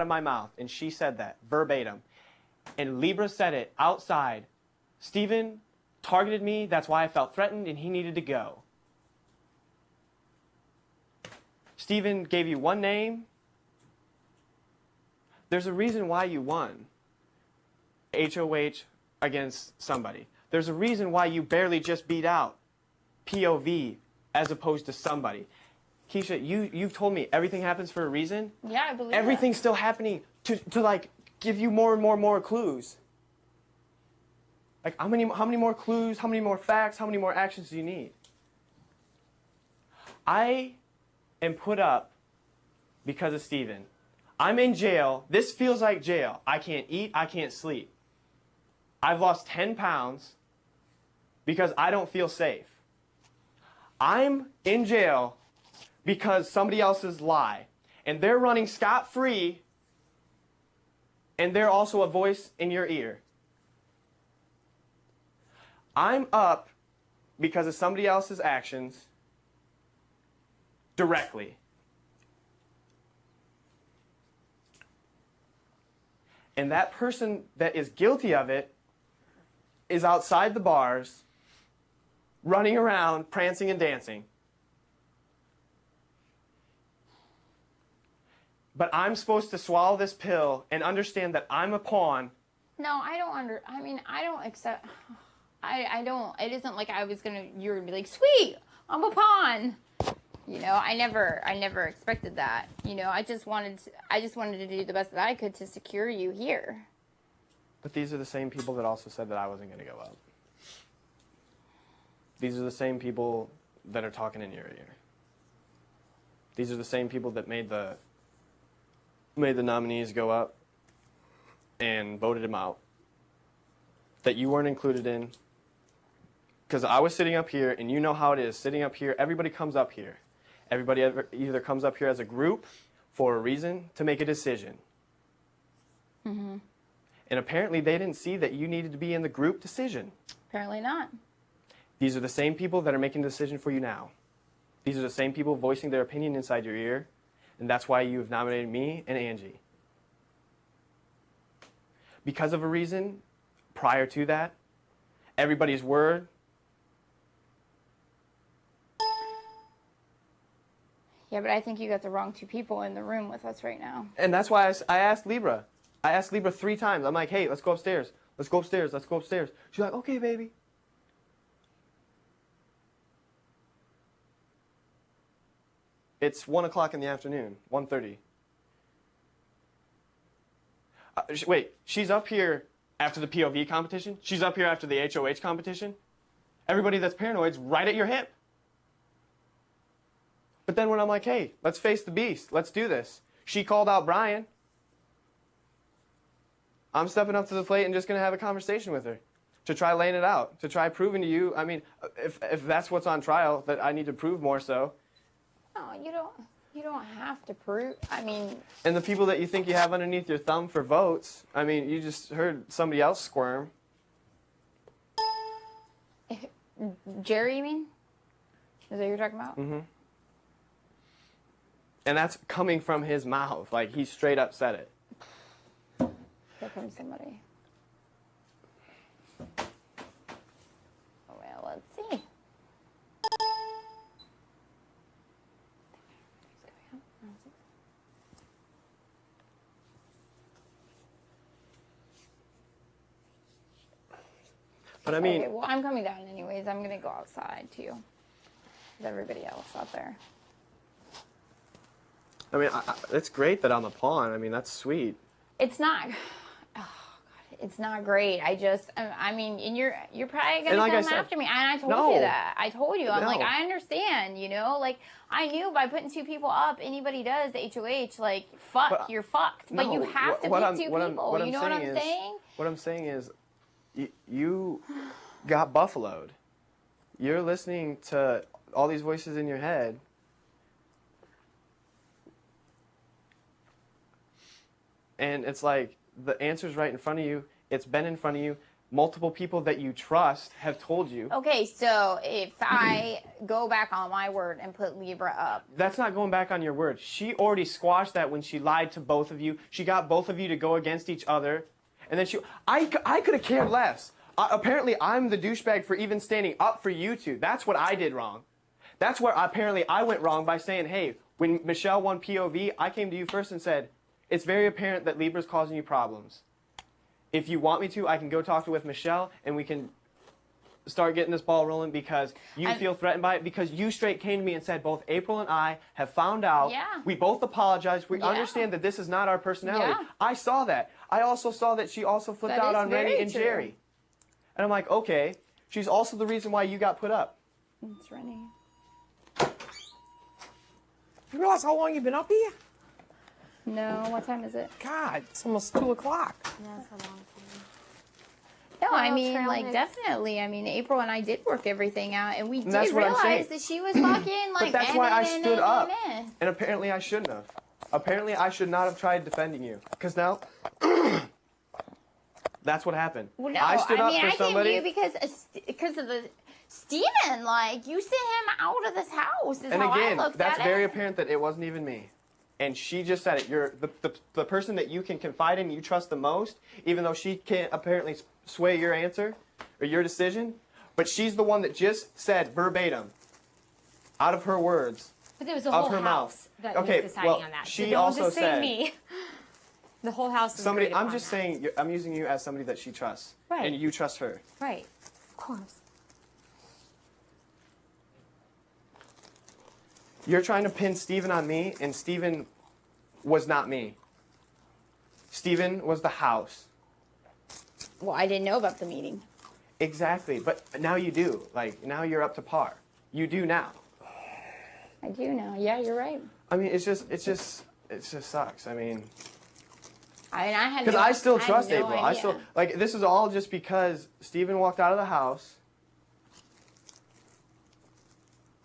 of my mouth, and she said that verbatim. And Libra said it outside. Steven targeted me, that's why I felt threatened, and he needed to go. Steven gave you one name. There's a reason why you won HOH against somebody. There's a reason why you barely just beat out POV as opposed to somebody. Keisha, you've told me everything happens for a reason. Yeah, I believe Everything's still happening to like give you more and more clues. Like how many more clues, how many more facts, how many more actions do you need? I am put up because of Steven. I'm in jail. This feels like jail. I can't eat, I can't sleep. I've lost 10 pounds because I don't feel safe. I'm in jail because somebody else's lie. And they're running scot-free, and they're also a voice in your ear. I'm up because of somebody else's actions directly. And that person that is guilty of it is outside the bars, running around, prancing and dancing. But I'm supposed to swallow this pill and understand that I'm a pawn. No, I don't I don't accept. I don't. It isn't like I was gonna. You were gonna be like, sweet, I'm a pawn. You know, I never expected that. You know, I just wanted to do the best that I could to secure you here. But these are the same people that also said that I wasn't going to go up. These are the same people that are talking in your ear. These are the same people that made the nominees go up and voted him out. That you weren't included in. Because I was sitting up here, and you know how it is. Sitting up here, everybody comes up here. Everybody either comes up here as a group for a reason to make a decision. Mm-hmm. And apparently they didn't see that you needed to be in the group decision. Apparently not. These are the same people that are making the decision for you now. These are the same people voicing their opinion inside your ear. And that's why you have nominated me and Angie. Because of a reason, prior to that, everybody's word. Yeah, but I think you got the wrong two people in the room with us right now. And that's why I asked Libra. I asked Libra 3 times. I'm like, hey, let's go upstairs. Let's go upstairs. Let's go upstairs. She's like, okay, baby. It's 1 o'clock in the afternoon, 1:30. Wait, she's up here after the POV competition? She's up here after the HOH competition? Everybody that's paranoid's right at your hip. But then when I'm like, hey, let's face the beast. Let's do this. She called out Brian. I'm stepping up to the plate and just going to have a conversation with her to try laying it out, to try proving to you, I mean, if that's what's on trial, that I need to prove more so. No, you don't have to prove, I mean. And the people that you think you have underneath your thumb for votes, I mean, you just heard somebody else squirm. Jerry, you mean? Is that what you're talking about? Mm-hmm. And that's coming from his mouth. Like, he straight up said it. Here comes somebody. Well, let's see. But I mean... Okay, well, I'm coming down anyways. I'm going to go outside, too. With everybody else out there. I mean, it's great that I'm a pawn. I mean, that's sweet. It's not... Oh, God. It's not great. I mean, and you're probably going to like come after me. And I told you that. I told you. I'm like, I understand, you know? Like, I knew by putting 2 people up, anybody does the HOH, like, you're fucked. But you have to pick 2 people. You know what I'm saying? What I'm saying is, you got buffaloed. You're listening to all these voices in your head. And it's like, the answer's right in front of you. It's been in front of you. multiple people that you trust have told you. Okay, so if I go back on my word and put Libra up. That's not going back on your word. She already squashed that when she lied to both of you. She got both of you to go against each other. And then I could have cared less. Apparently, I'm the douchebag for even standing up for you two. That's what I did wrong. That's where apparently I went wrong by saying, hey, when Michelle won POV, I came to you first and said, it's very apparent that Libra's causing you problems. If you want me to, I can go talk with Michelle and we can start getting this ball rolling because you feel threatened by it. Because you straight came to me and said both April and I have found out. Yeah. We both apologized. We understand that this is not our personality. Yeah. I saw that. I also saw that she also flipped out on Rennie and Jerry. And I'm like, okay, she's also the reason why you got put up. It's Rennie. You realize how long you've been up here? No, what time is it? God, it's almost 2 o'clock. Yeah, that's a long time. No, I Well, mean, trail like, mix. definitely. I mean, April and I did work everything out, and we that's did what I'm saying. realize that she was fucking, like, But that's why I stood up. meh. And apparently I shouldn't have. Apparently I should not have tried defending you. Because now, that's what happened. Well, no, I stood up for I somebody. came to you because of the Steven, like, you sent him out of this house is And how again, I looked that's at very it. apparent that it wasn't even me. And she just said it. You're the person that you can confide in, you trust the most, even though she can't apparently sway your answer or your decision. But she's the one that just said verbatim, out of her words, But there was a of whole her house mouth. that Okay, was deciding well, on that. she so don't also just say said- me. The whole house was somebody. agreed I'm upon just that. saying. I'm using you as somebody that she trusts, Right. and you trust her. Right. Of course. You're trying to pin Steven on me, and Steven was not me. Steven was the house. Well, I didn't know about the meeting. Exactly, but now you do. Like, now you're up to par. You do now. I do know. Yeah, you're right. I mean, it just sucks. I mean, I had because no, I still had trust no April. I idea. still, like, this is all just because Steven walked out of the house.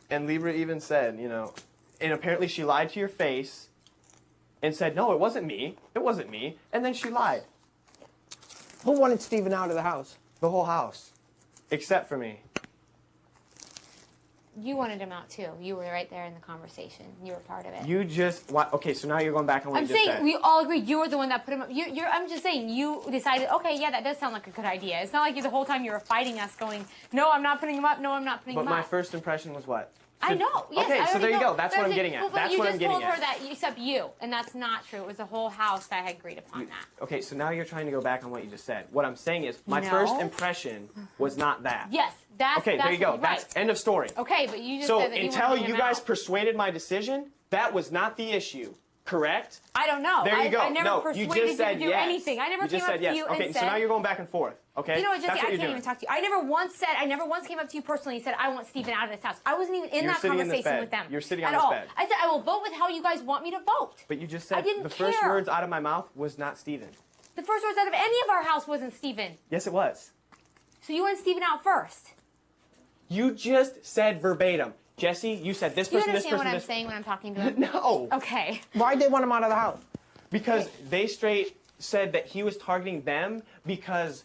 And Libra even said, you know, and apparently she lied to your face and said, no, it wasn't me. It wasn't me. And then she lied. Who wanted Steven out of the house? The whole house. Except for me. You wanted him out too. You were right there in the conversation. You were part of it. You just, okay, so now you're going back on what I'm you just saying said. we all agree you were the one that put him up. I'm just saying you decided, okay, yeah, that does sound like a good idea. It's not like you the whole time you were fighting us going, no, I'm not putting him up, no, I'm not putting But him my up. first impression was what? I know. Yes, okay, I so there already you know. go. That's But what I'm I getting said- at. but That's you what I'm just getting told her at. that except you, and that's not true. It was the whole house that had agreed upon that. Okay, so now you're trying to go back on what you just said. What I'm saying is, my No. first impression was not that. Yes, that's Okay, there you go. right. That's end of story. Okay, but you just So said that you until wanted him you guys out. persuaded my decision, that was not the issue. Correct? I don't know. There you go. I never no, persuaded you just said to do yes. anything. I never you came just up said yes. to you Okay, and so said. now you're going back and forth. Okay? You know what, Jesse? That's what I you're can't doing. even talk to you. I never once came up to you personally and said, I want Steven out of this house. I wasn't even in You're that sitting in this conversation bed. with them. You're sitting at on this all. bed. I said, I will vote with how you guys want me to vote. But you just I said didn't the first care. words out of my mouth was not Steven. The first words out of any of our house wasn't Steven. Yes, it was. So you want Steven out first. You just said verbatim. Jesse, you said this Do you person, this understand person, what I'm this. saying when I'm talking to him? No. Okay. Why'd they want him out of the house? Because they straight said that he was targeting them because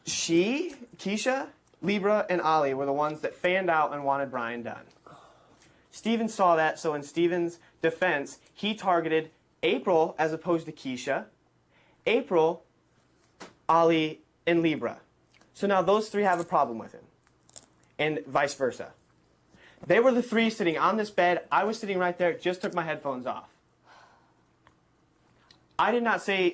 she, Keisha, Libra, and Ali were the ones that fanned out and wanted Brian done. Steven saw that, so in Steven's defense, he targeted April as opposed to Keisha, April, Ali, and Libra. So now those three have a problem with him, and vice versa. They were the three sitting on this bed. I was sitting right there, just took my headphones off. I did not say